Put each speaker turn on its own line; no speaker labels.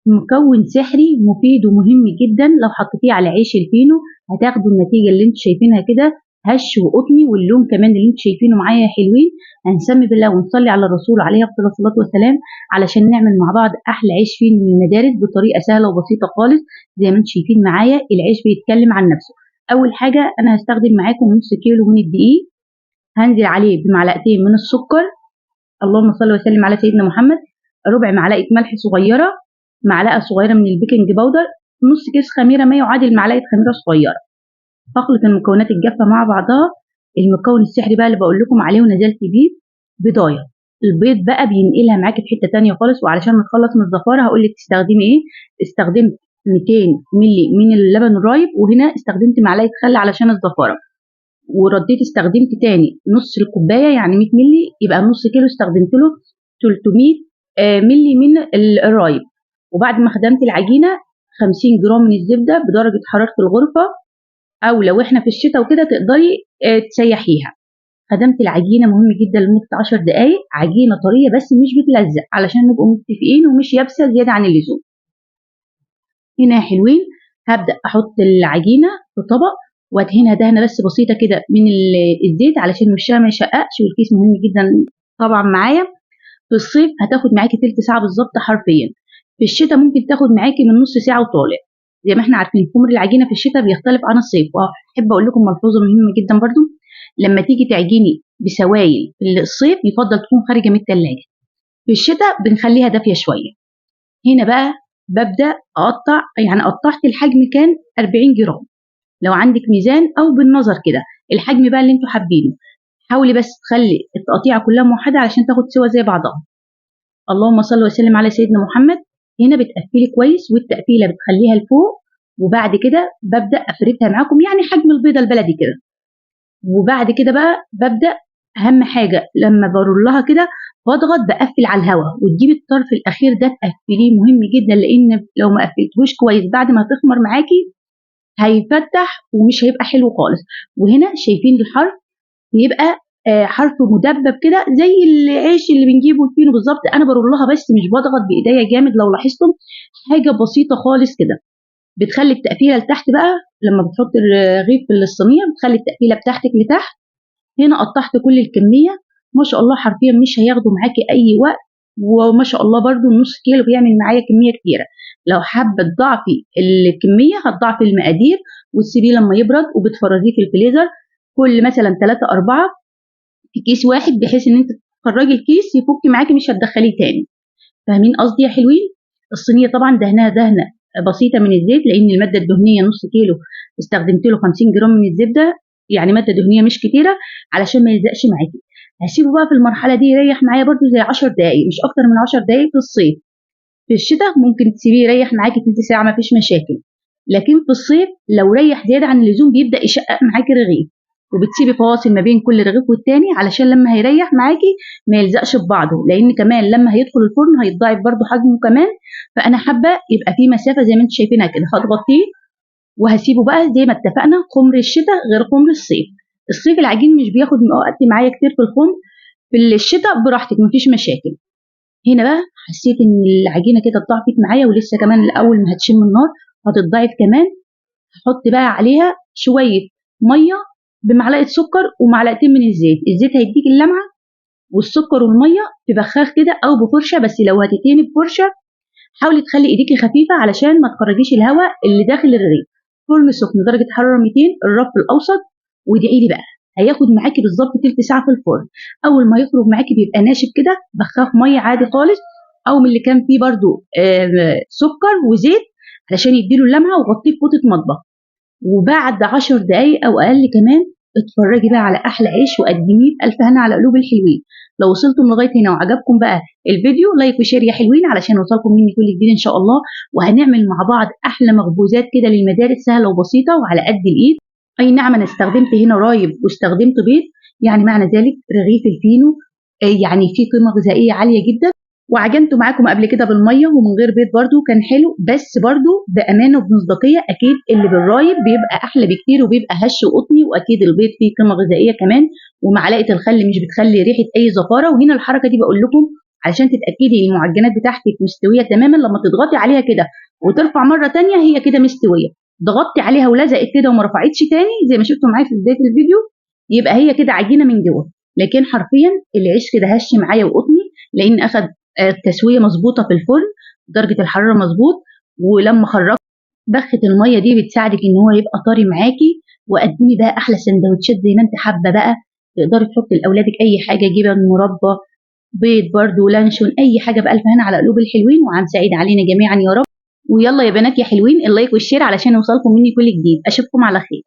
مكون سحري مفيد ومهم جدا، لو حطيتيه على عيش الفينو هتاخدوا النتيجه اللي انتوا شايفينها كده، هش وقطني، واللون كمان اللي انتوا شايفينه معايا حلوين. هنسمي بالله ونصلي على الرسول عليه افضل الصلاه والسلام علشان نعمل مع بعض احلى عيش فينو من المدارس بطريقه سهله وبسيطه خالص. زي ما انتوا شايفين معايا العيش بيتكلم عن نفسه. اول حاجه انا هستخدم معاكم نص كيلو من الدقيق، هنزل عليه بمعلقتين من السكر، اللهم صل وسلم على سيدنا محمد، ربع معلقه ملح صغيره، معلقه صغيره من البيكنج باودر، نص كيس خميره ما يعادل معلقه خميره صغيره. هخلط المكونات الجافه مع بعضها. المكون السحري بقى اللي بقول لكم عليه ونزلت بيه بيضايه. البيض بقى بينقلها معاكي في حته تانية خالص. وعلشان نتخلص من الزفاره هقول لك تستخدمي ايه. استخدمت 200 مللي من اللبن الرايب، وهنا استخدمت معلقه خل علشان الزفاره، ورديت استخدمت تاني نص الكوبايه يعني 100 مللي، يبقى نص كيلو استخدمت له 300 مللي من الرايب. وبعد ما خدمت العجينه 50 جرام من الزبده بدرجه حراره الغرفه، او لو احنا في الشتاء وكده تقدري تسيحيها. خدمت العجينه مهم جدا لمده 10 دقائق، عجينه طريه بس مش بتلزق علشان نبقوا متفقين، ومش يابسه زياده عن اللزوم. هنا يا حلوين هبدا احط العجينه في طبق وادهنها دهنه بس بسيطه كده من الزيت علشان وشها ما يشققش، والكيس مهم جدا طبعا معايا. في الصيف هتاخد معاكي تلت ساعه بالظبط حرفيا، في الشتاء ممكن تاخد معاكي من نص ساعه وطالع. زي ما احنا عارفين خمر العجينه في الشتاء بيختلف عن الصيف. واحب اقول لكم ملحوظه مهمه جدا برضو، لما تيجي تعجني بسوائل في الصيف يفضل تكون خارجه من الثلاجه، في الشتاء بنخليها دافيه شويه. هنا بقى ببدا اقطع، يعني قطعت الحجم كان 40 جرام، لو عندك ميزان او بالنظر كده الحجم بقى اللي انتوا حابينه. حاولي بس تخلي التقطيعه كلها موحده علشان تاخد سوا زي بعضها. اللهم صل وسلم على سيدنا محمد. هنا بتقفلي كويس، والتقفيله بتخليها لفوق، وبعد كده ببدا افردها معاكم يعني حجم البيضه البلدي كده. وبعد كده بقى ببدا، اهم حاجه لما برولها كده بضغط بقفل على الهواء، وتجيبي الطرف الاخير ده تقفليه، مهم جدا، لان لو ما قفلتهوش كويس بعد ما تخمر معاكي هيفتح ومش هيبقى حلو خالص. وهنا شايفين الحرف بيبقى حرف مدبب كده زي العيش اللي بنجيبه الفينو بالظبط. انا برولها بس مش بضغط بايديا جامد، لو لاحظتم حاجه بسيطه خالص كده. بتخلي التقفيله لتحت بقى، لما بتحط الرغيف في الصينيه بتخلي التقفيله بتاعتك لتحت. هنا قطعت كل الكميه ما شاء الله، حرفيا مش هياخدوا معاكي اي وقت. وما شاء الله برده النص كيلو بيعمل معايا كميه كتيره. لو حابه تضاعفي الكميه هتضاعفي المقادير وتسيبيه لما يبرد، وبتفرزيه في الفريزر كل مثلا 3 4 في كيس واحد، بحيث ان انت تخرجي الكيس يفك معاكي مش هتدخليه تاني. فاهمين قصدي يا حلوين؟ الصينيه طبعا دهنها دهنه بسيطه من الزيت، لان الماده الدهنيه نص كيلو استخدمت له 50 جرام من الزبده، يعني ماده دهنيه مش كتيره علشان ما يلزقش معاكي. هسيبه بقى في المرحله دي يريح معايا برده زي 10 دقائق، مش اكتر من 10 دقائق في الصيف. في الشتاء ممكن تسيبيه يريح معاكي تلت ساعه ما فيش مشاكل، لكن في الصيف لو ريح زياده عن اللزوم بيبدا يشقق معاكي رغيف، وبتسيبي فواصل ما بين كل رغيف والتاني علشان لما هيريح معاكي ما يلزقش في بعضه، لان كمان لما هيدخل الفرن هيتضاعف برده حجمه كمان. فانا حابه يبقى في مسافه زي ما انتم شايفينها كده. هتغطيه وهسيبه بقى زي ما اتفقنا. خمر الشتاء غير خمر الصيف. الصيف العجين مش بياخد وقت معايا كتير في الخمر، في الشتاء براحتك مفيش مشاكل. هنا بقى حسيت ان العجينه كده اتضاعفت معايا، ولسه كمان الاول ما هتشم النار هتتضاعف كمان. هحط بقى عليها شويه ميه بمعلقه سكر ومعلقتين من الزيت. الزيت هيديك اللمعه، والسكر والميه في بخاخ كده او بفرشه، بس لو هتتيني بفرشه حاولي تخلي ايديكي خفيفه علشان ما تخرجيش الهواء اللي داخل الرغيف. فرن سخن درجه حراره 200 الرف الاوسط، وادعي لي بقى هياخد معاكي بالظبط تلت ساعه في الفرن. اول ما يخرج معاكي بيبقى ناشف كده، بخاخ ميه عادي خالص او من اللي كان فيه برده سكر وزيت علشان يديله اللمعه، وغطيه بفوطه مطبخ. وبعد 10 دقايق او اقل كمان اتفرجي بقى على احلى عيش وقدميه بالف هنا على قلوب الحلوين. لو وصلتم لغايه هنا وعجبكم بقى الفيديو لايك وشير يا حلوين علشان يوصلكم مني كل جديد ان شاء الله. وهنعمل مع بعض احلى مخبوزات كده للمدارس سهله وبسيطه وعلى قد الايد. اي نعم انا استخدمت هنا رايب واستخدمت بيض، يعني معنى ذلك رغيف الفينو يعني فيه قيمه غذائيه عاليه جدا. وعجنته معاكم قبل كده بالميه ومن غير بيض برده كان حلو، بس برده بامانه وبمصداقيه اكيد اللي بالرايب بيبقى احلى بكتير وبيبقى هش وقطني، واكيد البيض فيه قيمه غذائيه كمان، ومعلقه الخل مش بتخلي ريحه اي زفاره. وهنا الحركه دي بقول لكم علشان تتاكدي ان المعجنات بتاعتك مستويه تماما. لما تضغطي عليها كده وترفع مره تانية هي كده مستويه. ضغطتي عليها ولزقت كده وما رفعتش تاني زي ما شفتوا معايا في بدايه الفيديو، يبقى هي كده عجينه من جوه. لكن حرفيا العيش كده هش معايا وقطني، لان اخد تسويه مظبوطه في الفرن، درجه الحراره مظبوط. ولما خرجت بخة الميه دي بتساعدك ان هو يبقى طري معاكي. وقدمي بقى احلى سندوتشات زي ما انت حابه بقى. تقدري تحطي لاولادك اي حاجه، جبن، مربى، بيض، برضو لانشون، اي حاجه بألف هنا على قلوب الحلوين، وعن سعيد علينا جميعا يا رب. ويلا يا بنات يا حلوين، اللايك والشير علشان يوصلكم مني كل جديد. اشوفكم على خير.